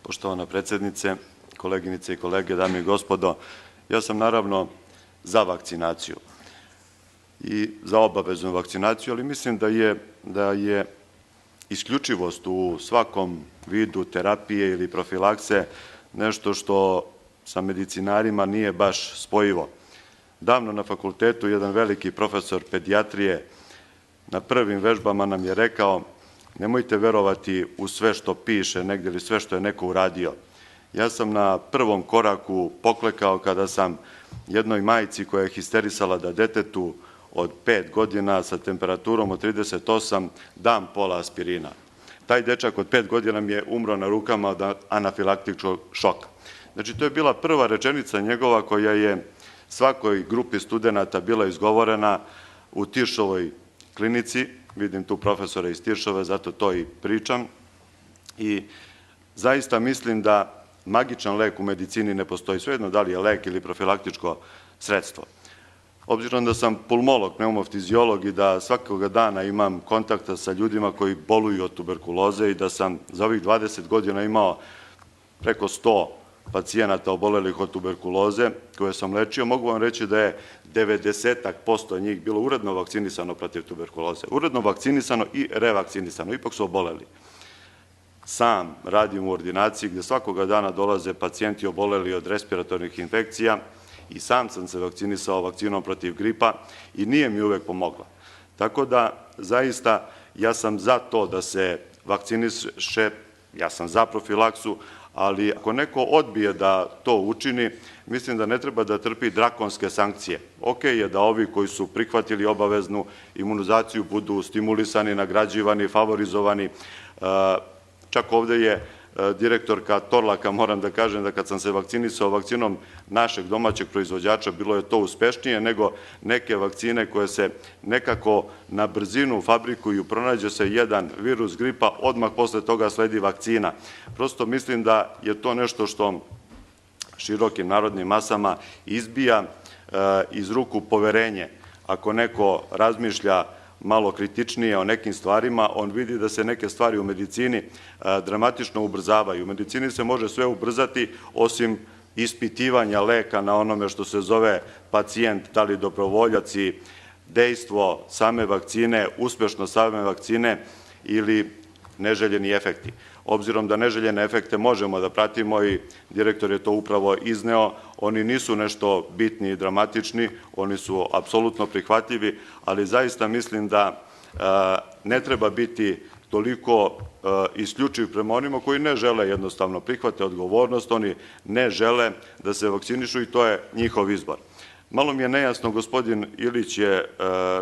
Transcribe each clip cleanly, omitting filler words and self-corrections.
Poštovana predsednice, koleginice i kolege, dame i gospodo, ja sam naravno za vakcinaciju i za obaveznu vakcinaciju, ali mislim da je isključivost u svakom vidu terapije ili profilakse nešto što sa medicinarima nije baš spojivo. Davno na fakultetu jedan veliki profesor pedijatrije na prvim vežbama nam je rekao: nemojte verovati u sve što piše negdje ili sve što je neko uradio. Ja sam na prvom koraku poklekao kada sam jednoj majci koja je histerisala da detetu od 5 godina sa temperaturom od 38 dam pola aspirina. Taj dečak od 5 godina mi je umro na rukama od anafilaktičkog šoka. Znači, to je bila prva rečenica njegova koja je svakoj grupi studenta bila izgovorena u Tiršovoj klinici. Vidim tu profesora iz Tiršove, zato to i pričam. I zaista mislim da magičan lek u medicini ne postoji, svejedno da li je lek ili profilaktičko sredstvo. Obzirom da sam pulmolog, pneumofiziolog i da svakoga dana imam kontakta sa ljudima koji boluju od tuberkuloze i da sam za ovih 20 godina imao preko 100 pacijenata obolelih od tuberkuloze koje sam lečio, mogu vam reći da je 90% njih bilo uredno vakcinisano protiv tuberkuloze. Uredno vakcinisano i revakcinisano, ipak su oboleli. Sam radim u ordinaciji gde svakoga dana dolaze pacijenti oboleli od respiratornih infekcija i sam sam se vakcinisao vakcinom protiv gripa i nije mi uvek pomogla. Tako da, zaista, ja sam za to da se vakciniše, ja sam za profilaksu, ali ako neko odbije da to učini, mislim da ne treba da trpi drakonske sankcije. Ok je da ovi koji su prihvatili obaveznu imunizaciju budu stimulisani, nagrađivani, favorizovani. Čak ovde je direktorka Torlaka, moram da kažem da kad sam se vakcinisao vakcinom našeg domaćeg proizvođača, bilo je to uspešnije nego neke vakcine koje se nekako na brzinu fabrikuju, pronađe se jedan virus gripa, odmah posle toga sledi vakcina. Prosto mislim da je to nešto što širokim narodnim masama izbija iz ruku poverenje. Ako neko razmišlja malo kritičnije o nekim stvarima, on vidi da se neke stvari u medicini dramatično ubrzavaju. U medicini se može sve ubrzati, osim ispitivanja leka na onome što se zove pacijent, da li dobrovoljac i dejstvo same vakcine, uspešnost same vakcine ili neželjeni efekti. Obzirom da neželjene efekte možemo da pratimo i direktor je to upravo izneo, oni nisu nešto bitni i dramatični, oni su apsolutno prihvatljivi, ali zaista mislim da ne treba biti toliko isključiv prema onima koji ne žele jednostavno prihvate odgovornost, oni ne žele da se vakcinišu i to je njihov izbor. Malo mi je nejasno, gospodin Ilić je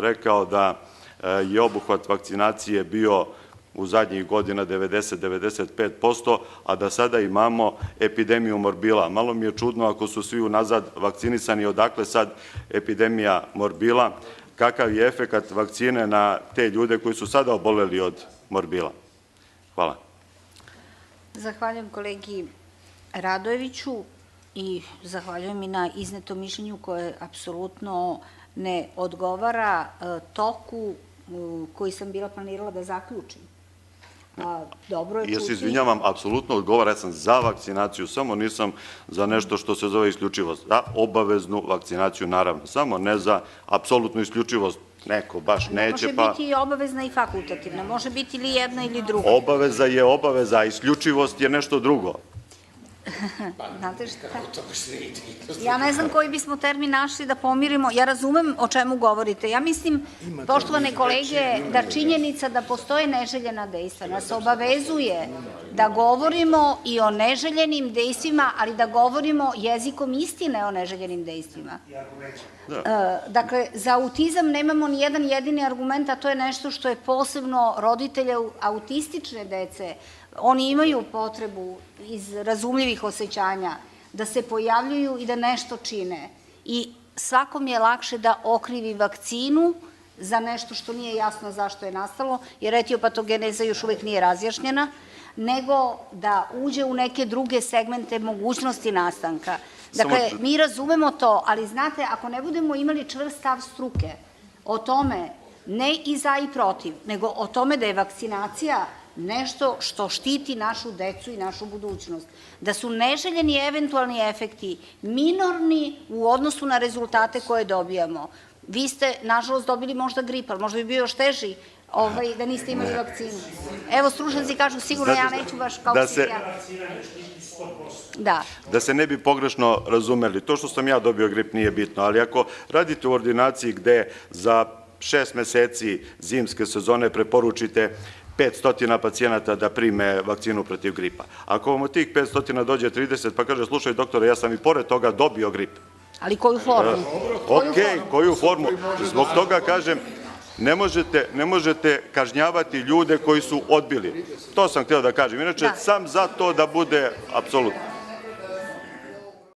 rekao da je obuhvat vakcinacije bio u zadnjih godina 90-95%, a da sada imamo epidemiju morbila. Malo mi je čudno ako su svi unazad vakcinisani, odakle sad epidemija morbila, kakav je efekat vakcine na te ljude koji su sada oboleli od morbila. Hvala. Zahvaljujem kolegi Radojeviću i zahvaljujem i na iznetom mišljenju koje apsolutno ne odgovara toku koji sam bila planirala da zaključim. Ja se izvinjavam, apsolutno odgovara, ja sam za vakcinaciju, samo nisam za nešto što se zove isključivost. Za obaveznu vakcinaciju, naravno, samo ne za apsolutnu isključivost. Neko baš neće, pa... Može biti i obavezna i fakultativna, može biti ili jedna ili druga. Obaveza je obaveza, a isključivost je nešto drugo. Znate šta? Ja ne znam koji bismo termin našli da pomirimo. Ja razumem o čemu govorite. Ja mislim, poštovane kolege, da činjenica da postoje neželjena dejstva nas obavezuje da govorimo i o neželjenim dejstvima, ali da govorimo jezikom istine o neželjenim dejstvima. Dakle, za autizam nemamo ni jedan jedini argument, a to je nešto što je posebno roditelje autistične dece. Oni imaju potrebu iz razumljivih osjećanja da se pojavljuju i da nešto čine. I svakom je lakše da okrivi vakcinu za nešto što nije jasno zašto je nastalo, jer etiopatogeneza još uvek nije razjašnjena, nego da uđe u neke druge segmente mogućnosti nastanka. Dakle, mi razumemo to, ali znate, ako ne budemo imali čvrst stav struke o tome, ne i za i protiv, nego o tome da je vakcinacija nešto što štiti našu decu i našu budućnost. Da su neželjeni eventualni efekti minorni u odnosu na rezultate koje dobijamo. Vi ste, nažalost, dobili možda grip, ali možda bi bio još teži da niste imali vakcinu. Evo, stručnjaci kažu, sigurno ja neću baš kao psihijatar. Da se ne bi pogrešno razumeli, to što sam ja dobio grip nije bitno, ali ako radite u ordinaciji gde za 6 meseci zimske sezone preporučite 500 pacijenata da prime vakcinu protiv gripa. Ako vam od tih 500 dođe 30 pa kaže, slušaj doktore, ja sam i pored toga dobio grip. Ali koju formu? Koju formu? Zbog toga kažem, ne možete kažnjavati ljude koji su odbili. To sam hteo da kažem. Inače, sam za to da bude apsolutno.